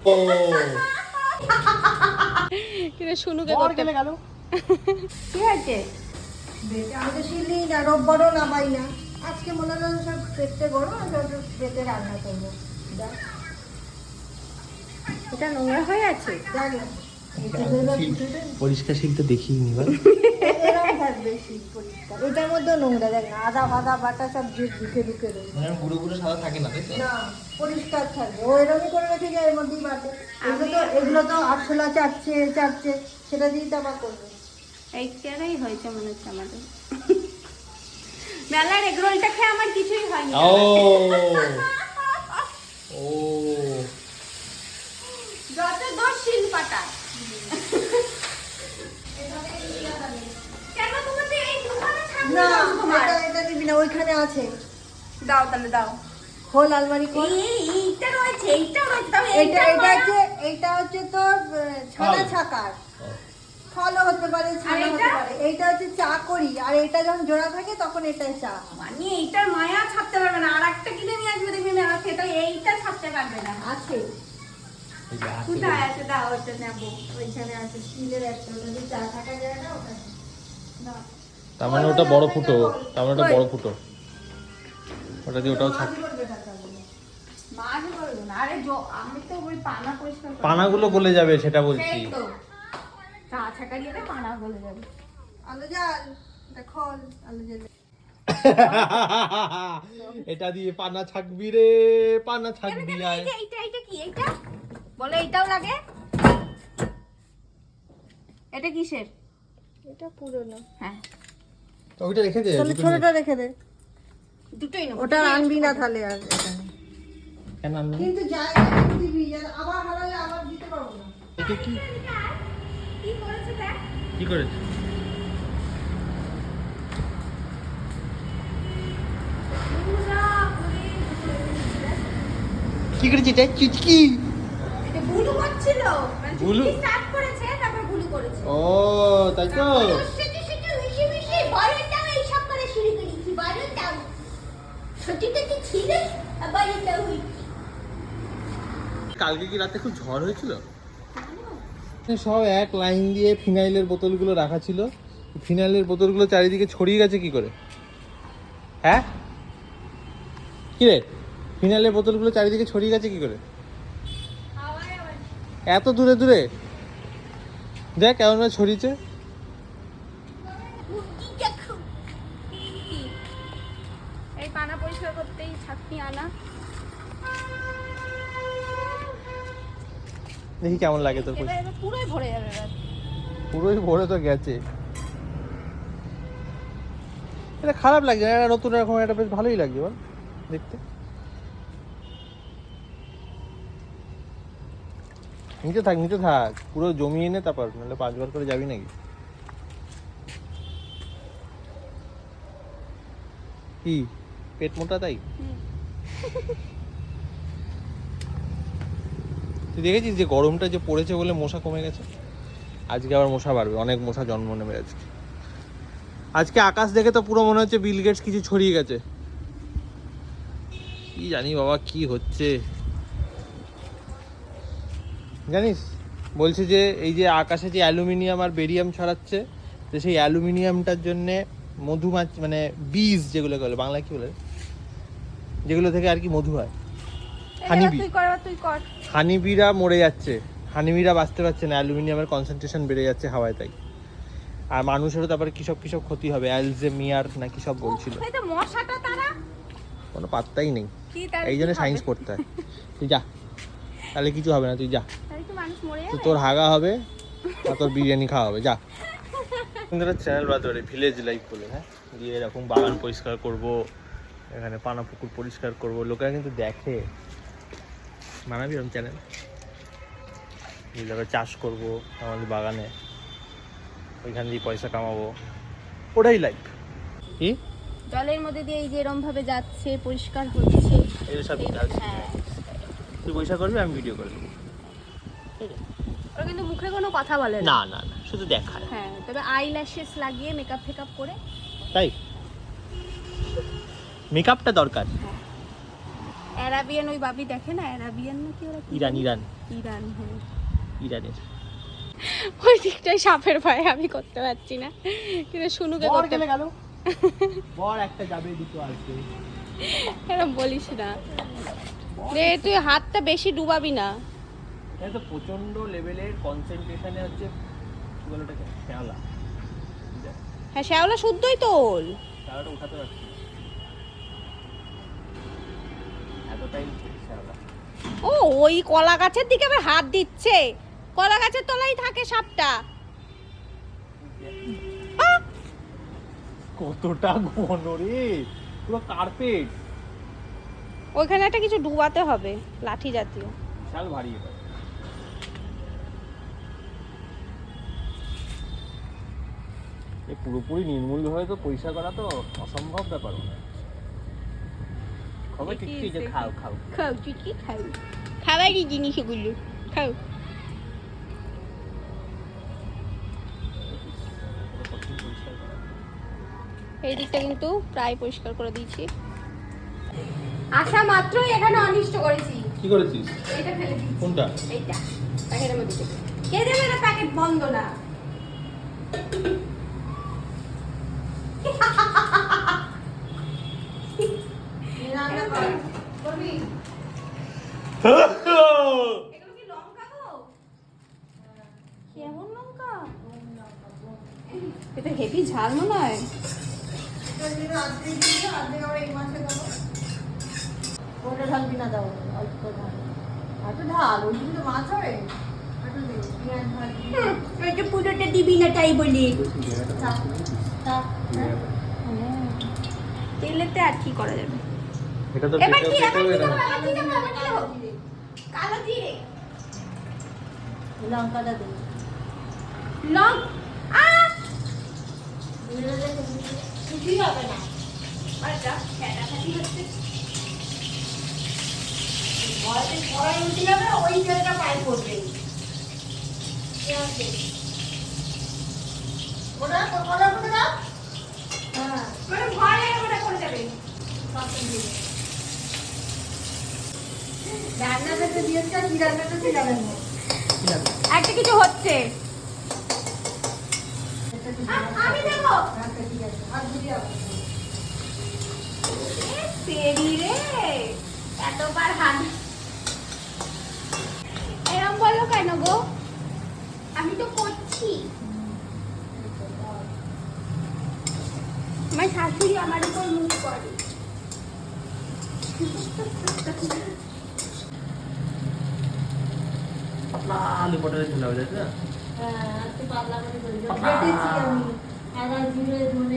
ও কিরে শুনুকে বর করতে গেলে গেল। কি আছে বেটে আমি তো শিলি না, রোববারও নামাই না। আজকে মনে হলো সব পেটে গরম, পেটে রান্না করবো। দেখ, এটা নোংরা হয়ে আছে দেখ না। পরিষ্কার শিল তো দেখিনি বল। এরকম থাকবে শীত পরিষ্কার। এটার মধ্যে নোংরা দেখ না, আদা ফাদা বাটা সব ঢুকে ঢুকে রয়েছে। মানে গুঁড়ো গুঁড়ো সাদা থাকে না তাই তো? না, পরিষ্কার থাকবে। ও এরকমই করে রেখে যায়, এর মধ্যেই বাটে। এগুলো তো আরশোলা চাটছে, সেটা দিয়েই তো আবার করবে। এইটারই হয়েছে মনে হচ্ছে আমাদের মেলার এগরোলটা খেয়ে আমার কিছুই হয়নি ও ও যত দোষ শিল পাটা কেন তোমাদের এই দুখানা ছাড় না, তোমার এটা দিবি না, ওইখানে আছে। দাও তাহলে দাও খোল আলমারি খোল। এইটা রয়েছে তবে এইটা হচ্ছে তোর ছানা ছাকার। ফলও হতে পারে, ছানা হতে পারে। এইটা হচ্ছে চা করি, আর এটা যখন জোড়া থাকে তখন এটাই চা। মানে এইটার মায়া ছাড়তে পারবে না, আর একটা কিনে নিয়ে আসবে দেখবি মেলা খেয়ে, তাহলে এইটা ছাড়তে পারবে না। আছে, এই যে আছে। কোথায় আছে দাও ওটা নেবো। ওইখানে আছে স্টিলের একটা, ওটা দিয়ে চা থাকা যায় না, ওটা দাও। তার মানে ওটা বড় ফুটো, তার মানে ওটা বড় ফুটো, ওটা দিয়ে ওটাও ছাক। মাছ করবে টাকাগুলো। মাছ বলবো না, আরে আমি তো ওই পানা পরিষ্কার করি। পানাগুলো গলে যাবে সেটা বলছি। সেই তো চা ছাকারিয়ে পানা গলে যাবে। আলু জাল, এটা খোল, আলু জাল। এটা দিয়ে পানা ছাকবি রে, পানা ছাকবি আয়। এইটা কি এইটা বলে এইটাও লাগে। এটা কিসের? এটা পুরনো। হ্যাঁ তো ওইটা রেখে দে। তাহলে ছোটটা রেখে দে, দুটোই নেবো। ওটা আনবি না তাহলে আর এখানে। কেন আনবি? কিন্তু জায়গা একটু দিবি, যেন আবার হারালে আবার দিতে পারবো না। এটা কি কি করেছে দেখ। কি করেছে? কি করেছে এটা? চুচকি। এটা ভুলু করছিল, মানে ভুলু? চুটকি স্টার্ট করেছে তারপর ভুলু করেছে। ও তাই তো। সেটা মিশে মিশে বড়টাও এইসব করে শুরু করেছি, বড়টাও ছোটটা কি ছিল আবার এটা হইছে। কালকে কি রাতে খুব ঝড় হয়েছিল? সব এক লাইন দিয়ে ফিনাইলের বোতলগুলো রাখা ছিল। ফিনাইলের বোতলগুলো চারিদিকে ছড়িয়ে গেছে কি করে? হ্যাঁ কি রে, ফিনাইলের বোতলগুলো চারিদিকে ছড়িয়ে গেছে কি করে? এত দূরে দূরে দেখ কেমন ছড়িয়েছে। এই পানা পরিষ্কার করতেই ছাকনি আনা। দেখি কেমন লাগে তোর। এবার পুরোই ভরে যাবে এবার। পুরোই ভরে তো গেছে। এটা খারাপ লাগছে না, এটা নতুন রকম, এটা বেশ ভালোই লাগছে বল দেখতে। নিচে থাক পুরো জমিয়ে নে, তারপর নাহলে 5 বার করে যাবি নাকি? কি পেট মোটা তাই? তুই দেখেছিস যে গরমটা যে পড়েছে বলে মশা কমে গেছে? আজকে আবার মশা বাড়বে, অনেক মশা জন্ম নেবে আজকে। আজকে আকাশ দেখে তো পুরো মনে হচ্ছে বিল গেটস কিছু ছড়িয়ে গেছে। কি জানি বাবা কি হচ্ছে জানিস, বলছে যে এই যে আকাশে যে অ্যালুমিনিয়াম আর বেরিয়াম ছড়াচ্ছে, তো সেই অ্যালুমিনিয়ামটার জন্যে মধুমাছি মানে বীজ যেগুলো বলে, বাংলায় কি বলে, যেগুলো থেকে আর কি মধু হয়, হানিবি, তুই কর। হানিবিরা মরে যাচ্ছে, হানিবিরা বাঁচতে পারছে না, অ্যালুমিনিয়ামের কনসেন্ট্রেশন বেড়ে যাচ্ছে হাওয়ায়, তাই। আর মানুষেরও তারপরে কিসব ক্ষতি হবে, অ্যালজেমিয়ার নাকি সব বলছিল। এই তো মশাটা তারা কোনো পাত্তাই নেই, কি তার এই জন্য সায়েন্স পড়তে হয়। তুই যা, তাহলে কিছু হবে না, তুই যা। তাই তো মানুষ মরে তো যাবে। তোর হাগা হবে আর তোর বিরিয়ানি খাওয়া হবে, যা। চ্যানেল বাদ ধরে ভিলেজ লাইফ বলে, হ্যাঁ, দিয়ে এরকম বাগান পরিষ্কার করব, এখানে পানা পুকুর পরিষ্কার করব, লোকেরা কিন্তু দেখে। বানাবি এরকম চ্যানেল, এই জায়গায় চাষ করব আমাদের বাগানে, ওইখান দিয়ে পয়সা কামাবো, ওটাই লাইফ। কি জলের মধ্যে দিয়ে এই যে এরকম ভাবে যাচ্ছে, পরিষ্কার হচ্ছে। এই সব হ্যাঁ, তুই পয়সা করবি, আমি ভিডিও করবো। ওরা কিন্তু মুখে কোনো কথা বলে না না না, শুধু দেখায়। হ্যাঁ, তবে আইল্যাশেস লাগিয়ে মেকআপ ফেকআপ করে। তাই মেকআপটা দরকার। অ্যারাবিয়ান ওই বাবি দেখে না, অ্যারাবিয়ান নাকি ওরা কি? ইরান ইরান, হ্যাঁ। ইরানের ওই দিকটায় সাপের ভয় আমি করতে পারছি না, কিন্তু শুনুকে বর করতে গেলে গেল, বর একটা যাবে দুটো আসবে। এরকম বলিস না রে, তুই হাতটা বেশি ডুবাবি না। এটা তো প্রচন্ড লেভেলের কনসেন্ট্রেশনে হচ্ছে কি বলে ওটাকে, শ্যাওলা। হ্যাঁ শ্যাওলা শুদ্ধই তোল। শ্যাওলাটা উঠাতে পারছি না। এতটাই শ্যাওলা। ও ওই কলা গাছের দিকে আবার হাত দিচ্ছে, কলা গাছের তলায় থাকে সাপটা। কতটা ঘন রে, পুরো কার্পেট। ওইখানে একটা কিছু ডুবাতে হবে, লাঠি জাতীয়। বিশাল ভারী এটা। এ পুরোপুরি নির্মূলভাবে তো পরিষ্কার করা তো অসম্ভব ব্যাপার মনে হয়। খবর ঠিক ঠিক যে খাও খাও। খাও চুটকি খাও, খাবারই জিনিস এগুলো, খাও। কঠিন পরিষ্কার করা। এই দিকটা কিন্তু প্রায় পরিষ্কার করে দিয়েছি। আসা মাত্রই এখানে অনিষ্ট করেছি। কি করেছিস? এটা ফেলে দিয়েছি। কোনটা? এইটা প্যাকেটের মধ্যে থেকে। কে দেবে? এটা প্যাকেট বন্ধ না। রান্না কর করবি? এগুলো কি লঙ্কা গো? কেমন লঙ্কা? এটা হেভি ঝাল মনে হয়। অর্ধেক দিয়ে অর্ধেক আমরা এই মাসে দেবো। ওটা ঢালবি না, দাও অল্প ঢাল। এত ঢাল, ওই জন্য তো মাছ হবে। একটু দে, পেঁয়াজ ভাজি। এটা পুরোটা দিবি না তাই বলি। থাক, থাক, হ্যাঁ। তেলেতে আর কি করা যাবে? এটা তো এবার কি? পেটে এবার কি হবে দেবো? না। এবার কি দেবো? এবার কি দেবো? কালো জিরে, লঙ্কাটা দে। লং কিছুই হবে না। আচ্ছা ফ্যাটাফ্যাটি হচ্ছে। ঘরে কড়াই উঠে যাবে, ওই তেলটা পায়ে পড়বে। পেঁয়াজ দে। ওটা কড়া করে দাও। হ্যাঁ, মানে ভয় লাগে ওটা করে যাবে। পাঁচটা দিয়ে দে। রান্না করতে দিয়েছে, কি রান্না করতে যাবেন না। একটা কিছু হচ্ছে। আমি দেবো। আচ্ছা, ঠিক আছে। আর দিদি আবার। তেরি রে, এতবার হাত এরম বললো কেন গো? আমি তো করছি। আমার শাশুড়ি আমার উপর মুখ করে। পাতলা আলু পটলের ঝোলা হয়ে যাচ্ছে না? হ্যাঁ, একটু পাতলা করে করে দিও। কেটেছি আমি। আদা, জিরে, ধনে